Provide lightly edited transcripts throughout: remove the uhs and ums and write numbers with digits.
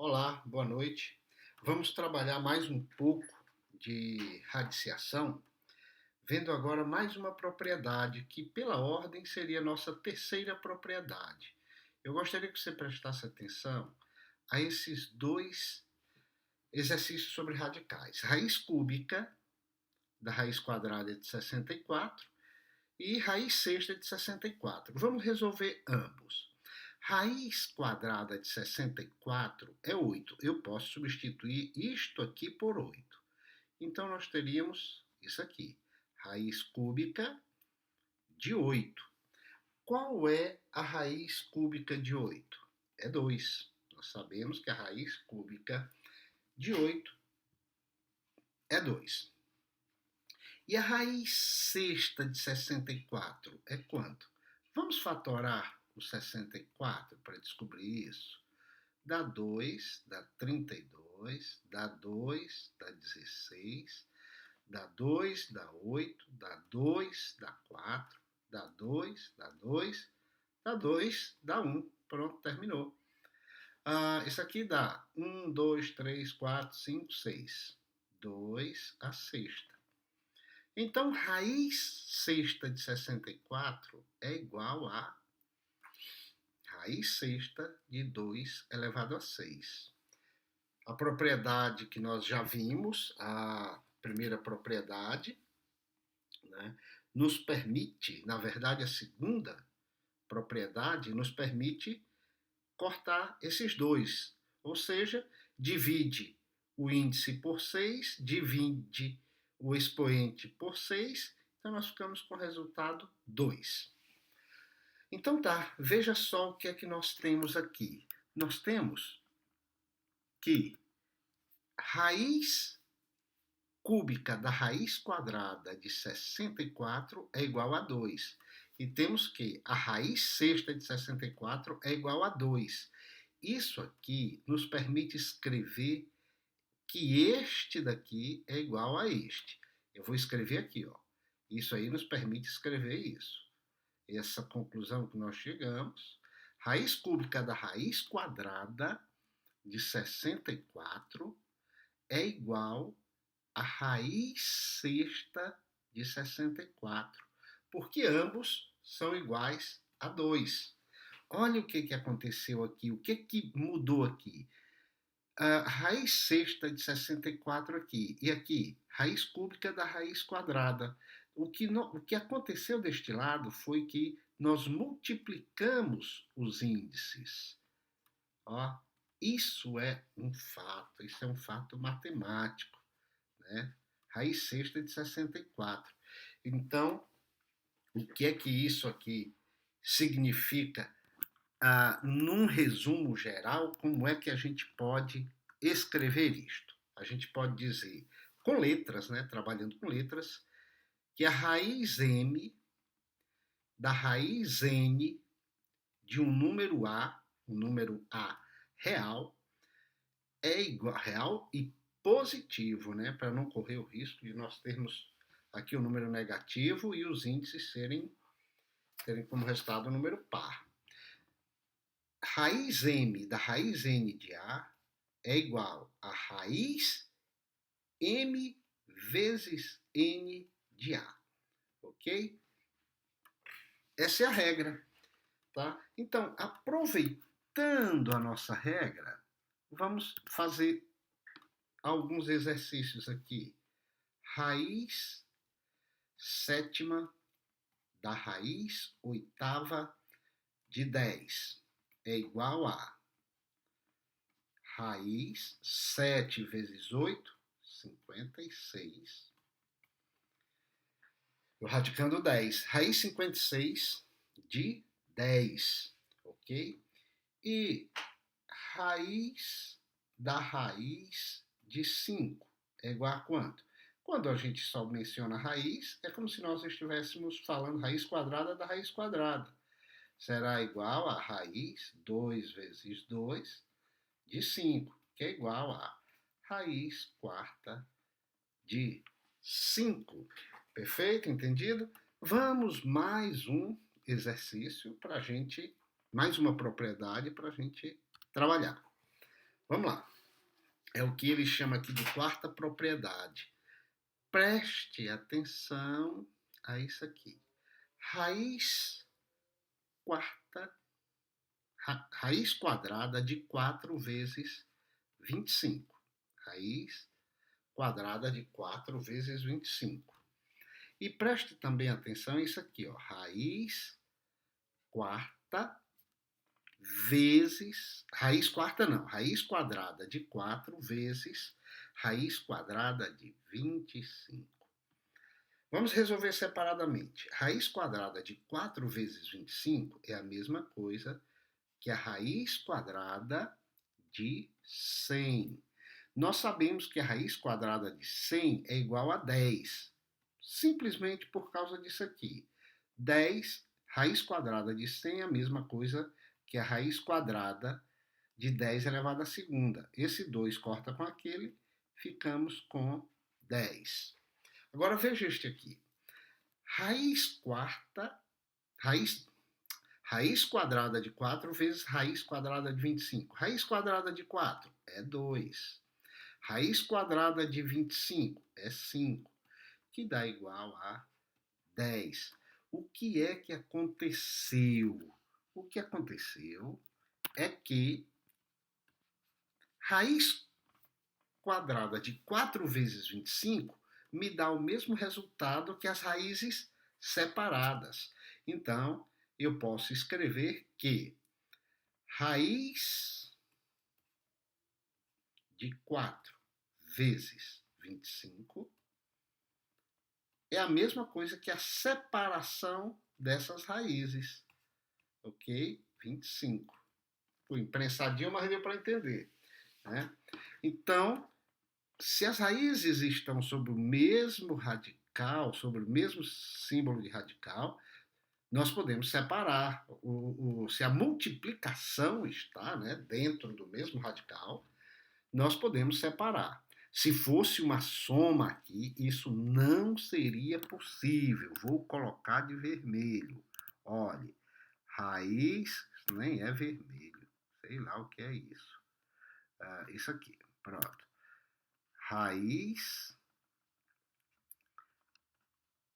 Olá, boa noite. Vamos trabalhar mais um pouco de radiciação, vendo agora mais uma propriedade que, pela ordem, seria a nossa terceira propriedade. Eu gostaria que você prestasse atenção a esses dois exercícios sobre radicais. Raiz cúbica da raiz quadrada de 64 e raiz sexta de 64. Vamos resolver ambos. Raiz quadrada de 64 é 8. Eu posso substituir isto aqui por 8. Então, nós teríamos isso aqui. Raiz cúbica de 8. Qual é a raiz cúbica de 8? É 2. Nós sabemos que a raiz cúbica de 8 é 2. E a raiz sexta de 64 é quanto? Vamos fatorar o 64 para descobrir isso. Dá 2, dá 32, dá 2, dá 16, dá 2, dá 8, dá 2, dá 4, dá 2, dá 2, dá 2, dá 1. Pronto, terminou. Isso aqui dá 1, 2, 3, 4, 5, 6. 2 a sexta. Então, raiz sexta de 64 é igual a raiz sexta de 2 elevado a 6. A propriedade que nós já vimos, a primeira propriedade, né, nos permite, na verdade, a segunda propriedade nos permite cortar esses dois. Ou seja, divide o índice por 6, divide o expoente por 6, então nós ficamos com o resultado 2. Então tá, veja só o que é que nós temos aqui. Nós temos que raiz cúbica da raiz quadrada de 64 é igual a 2. E temos que a raiz sexta de 64 é igual a 2. Isso aqui nos permite escrever que este daqui é igual a este. Eu vou escrever aqui, ó. Isso aí nos permite escrever isso. Essa conclusão que nós chegamos, raiz cúbica da raiz quadrada de 64 é igual a raiz sexta de 64, porque ambos são iguais a 2. Olha o que aconteceu aqui, o que mudou aqui. A raiz sexta de 64 aqui, e aqui, raiz cúbica da raiz quadrada. O que aconteceu deste lado foi que nós multiplicamos os índices. Ó, isso é um fato matemático, né? Raiz sexta de 64. Então, o que é que isso aqui significa? Num resumo geral, como é que a gente pode escrever isto? A gente pode dizer, com letras, né, trabalhando com letras, que a raiz m da raiz n de um número A real, é igual real e positivo, né, para não correr o risco de nós termos aqui o número negativo e os índices terem como resultado o número par. Raiz m da raiz n de A é igual a raiz m vezes n de A, ok? Essa é a regra, tá? Então, aproveitando a nossa regra, vamos fazer alguns exercícios aqui. Raiz sétima da raiz oitava de 10 é igual a raiz 7 vezes 8, 56. Eu radicando 10. Raiz 56 de 10, ok? E raiz da raiz de 5 é igual a quanto? Quando a gente só menciona raiz, é como se nós estivéssemos falando raiz quadrada da raiz quadrada. Será igual a raiz 2 vezes 2 de 5, que é igual a raiz quarta de 5. Perfeito? Entendido? Vamos mais um exercício para a gente, mais uma propriedade para a gente trabalhar. Vamos lá. É o que ele chama aqui de quarta propriedade. Preste atenção a isso aqui. Raiz quarta, raiz quadrada de 4 vezes 25. Raiz quadrada de 4 vezes 25. E preste também atenção a isso aqui, ó. Raiz quarta vezes... Raiz quarta não. Raiz quadrada de 4 vezes raiz quadrada de 25. Vamos resolver separadamente. Raiz quadrada de 4 vezes 25 é a mesma coisa que a raiz quadrada de 100. Nós sabemos que a raiz quadrada de 100 é igual a 10, simplesmente por causa disso aqui. 10, raiz quadrada de 100 é a mesma coisa que a raiz quadrada de 10 elevado à segunda. Esse 2 corta com aquele, ficamos com 10. Agora veja este aqui. Raiz quarta, raiz quadrada de 4 vezes raiz quadrada de 25. Raiz quadrada de 4 é 2. Raiz quadrada de 25 é 5, que dá igual a 10. O que é que aconteceu? O que aconteceu é que raiz quadrada de 4 vezes 25 me dá o mesmo resultado que as raízes separadas. Então, eu posso escrever que raiz de 4 vezes 25 é a mesma coisa que a separação dessas raízes. Ok? 25. Fui imprensadinho, mas deu para entender. Né? Então, se as raízes estão sobre o mesmo radical, sobre o mesmo símbolo de radical, nós podemos separar. Se a multiplicação está, né, dentro do mesmo radical, nós podemos separar. Se fosse uma soma aqui, isso não seria possível. Vou colocar de vermelho. Olhe, raiz nem é vermelho. Sei lá o que é isso. Isso aqui, pronto. Raiz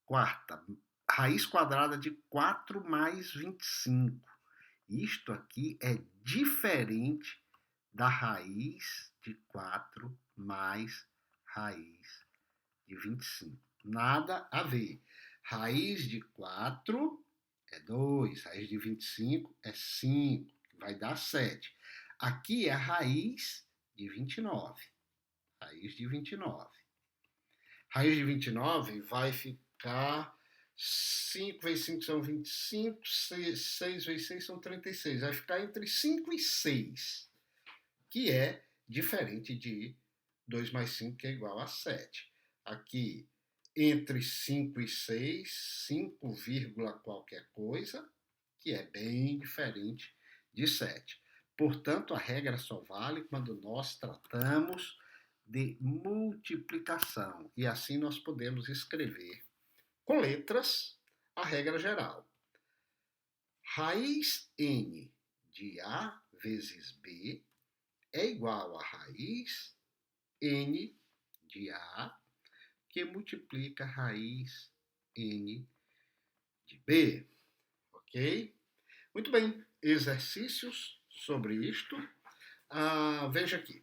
quarta. Raiz quadrada de 4 mais 25. Isto aqui é diferente da raiz de 4 mais raiz de 25. Nada a ver. Raiz de 4 é 2, raiz de 25 é 5, vai dar 7. Aqui é a raiz de 29. Raiz de 29. Raiz de 29 vai ficar 5 vezes 5 são 25, 6 vezes 6 são 36. Vai ficar entre 5 e 6, que é diferente de 2 mais 5, que é igual a 7. Aqui, entre 5 e 6, 5, qualquer coisa, que é bem diferente de 7. Portanto, a regra só vale quando nós tratamos de multiplicação. E assim nós podemos escrever com letras a regra geral. Raiz n de A vezes B é igual a raiz n de A, que multiplica raiz n de B. Ok? Muito bem. Exercícios sobre isto. Veja aqui.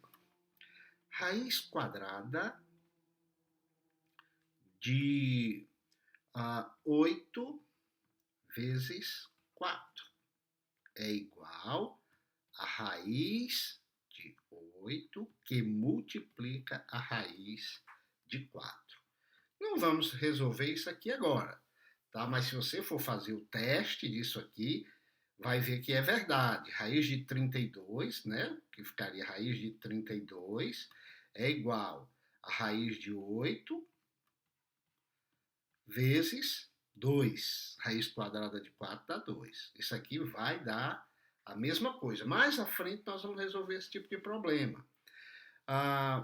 Raiz quadrada de 8 vezes 4 é igual a raiz de 8 que multiplica a raiz de 4. Não vamos resolver isso aqui agora, tá? Mas se você for fazer o teste disso aqui, vai ver que é verdade. Raiz de 32, né? Que ficaria raiz de 32 é igual a raiz de 8 vezes 2. Raiz quadrada de 4 dá 2. Isso aqui vai dar a mesma coisa. Mais à frente nós vamos resolver esse tipo de problema.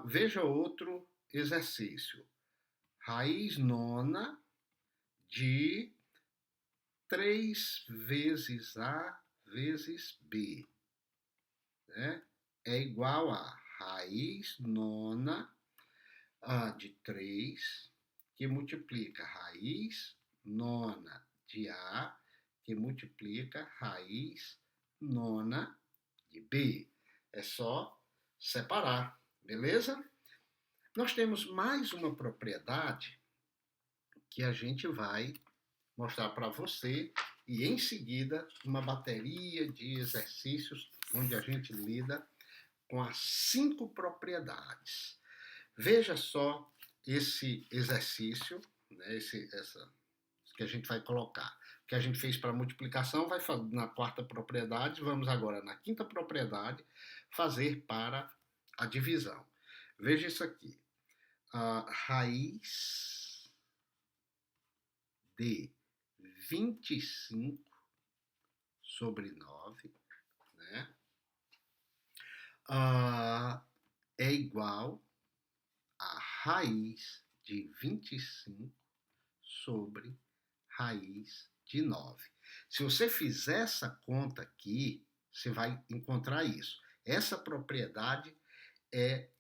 Veja outro exercício. Raiz nona de 3 vezes A vezes B. Né? é igual a raiz nona de 3, que multiplica raiz nona de A, que multiplica raiz nona de B. É só separar, beleza? Nós temos mais uma propriedade que a gente vai mostrar para você e em seguida uma bateria de exercícios onde a gente lida com as 5 propriedades. Veja só esse exercício, né, essa que a gente vai colocar. O que a gente fez para multiplicação vai fazer na 4ª propriedade, vamos agora na 5ª propriedade fazer para a divisão. Veja isso aqui. A raiz de 25 sobre 9, né, é igual a raiz de 25 sobre raiz de 9. Se você fizer essa conta aqui, você vai encontrar isso. Essa propriedade é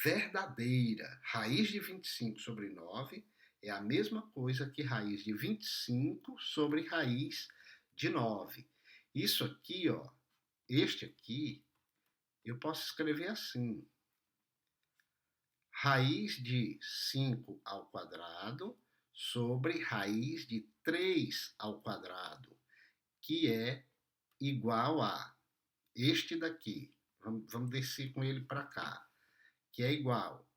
verdadeira. Raiz de 25 sobre 9 é a mesma coisa que raiz de 25 sobre raiz de 9. Isso aqui, ó, este aqui, eu posso escrever assim. Raiz de 5 ao quadrado sobre raiz de 3 ao quadrado, que é igual a este daqui. Vamos descer com ele para cá. Que é igual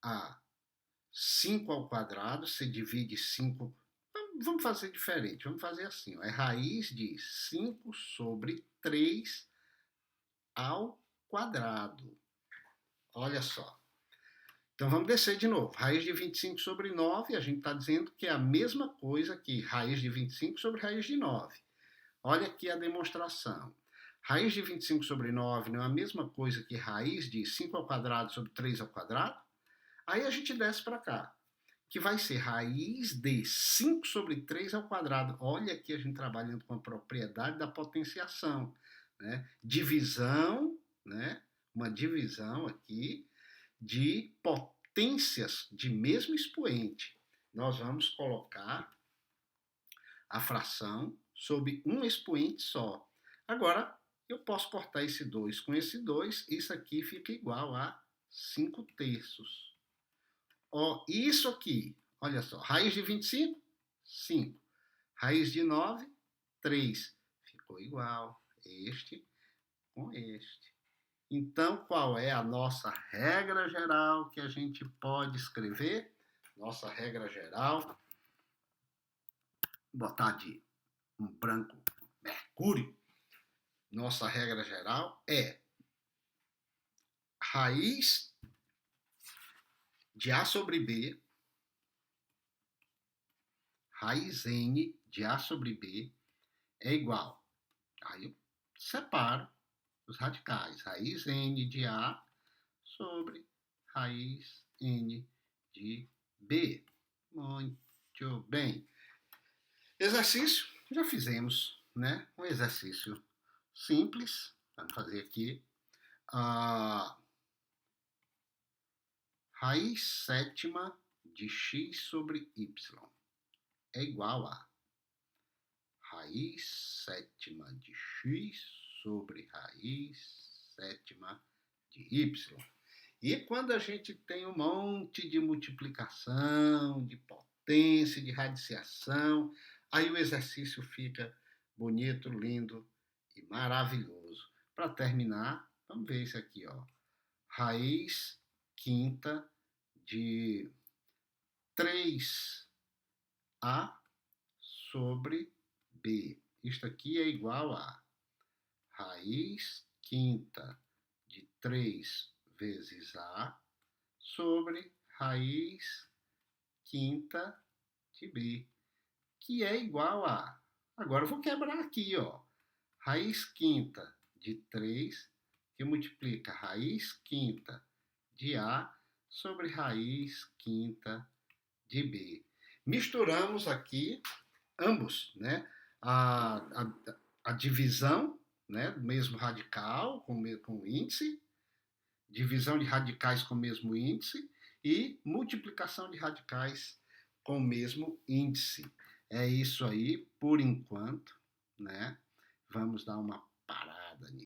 a 5 ao quadrado, você divide 5... Vamos fazer diferente, vamos fazer assim. Ó, é raiz de 5 sobre 3 ao quadrado. Olha só. Então, vamos descer de novo. Raiz de 25 sobre 9, a gente está dizendo que é a mesma coisa que raiz de 25 sobre raiz de 9. Olha aqui a demonstração. Raiz de 25 sobre 9 não é a mesma coisa que raiz de 5 ao quadrado sobre 3 ao quadrado? Aí a gente desce para cá, que vai ser raiz de 5 sobre 3 ao quadrado. Olha aqui a gente trabalhando com a propriedade da potenciação, né? Divisão, né? Uma divisão aqui de potências de mesmo expoente. Nós vamos colocar a fração sob um expoente só. Agora, eu posso cortar esse 2 com esse 2, isso aqui fica igual a 5 terços. Ó, isso aqui, olha só, raiz de 25, 5. Raiz de 9, 3. Ficou igual este com este. Então, qual é a nossa regra geral que a gente pode escrever? Nossa regra geral, botar de um branco mercúrio. Nossa regra geral é raiz de A sobre B, raiz N de A sobre B é igual. Aí eu separo os radicais. Raiz N de A sobre raiz N de B. Muito bem. Exercício, já fizemos, né? Um exercício simples. Vamos fazer aqui. Raiz sétima de x sobre y é igual a raiz sétima de x sobre raiz sétima de y. E quando a gente tem um monte de multiplicação, de potência, de radiciação, aí o exercício fica bonito, lindo e maravilhoso. Para terminar, vamos ver isso aqui, ó. Raiz quinta de 3A sobre B. Isto aqui é igual a raiz quinta de 3 vezes A sobre raiz quinta de B, que é igual a... Agora eu vou quebrar aqui, ó. Raiz quinta de 3, que multiplica raiz quinta de A sobre raiz quinta de B. Misturamos aqui ambos, né? A divisão, né? Do mesmo radical com o índice, divisão de radicais com o mesmo índice e multiplicação de radicais com o mesmo índice. É isso aí por enquanto, né? Vamos dar uma parada nisso.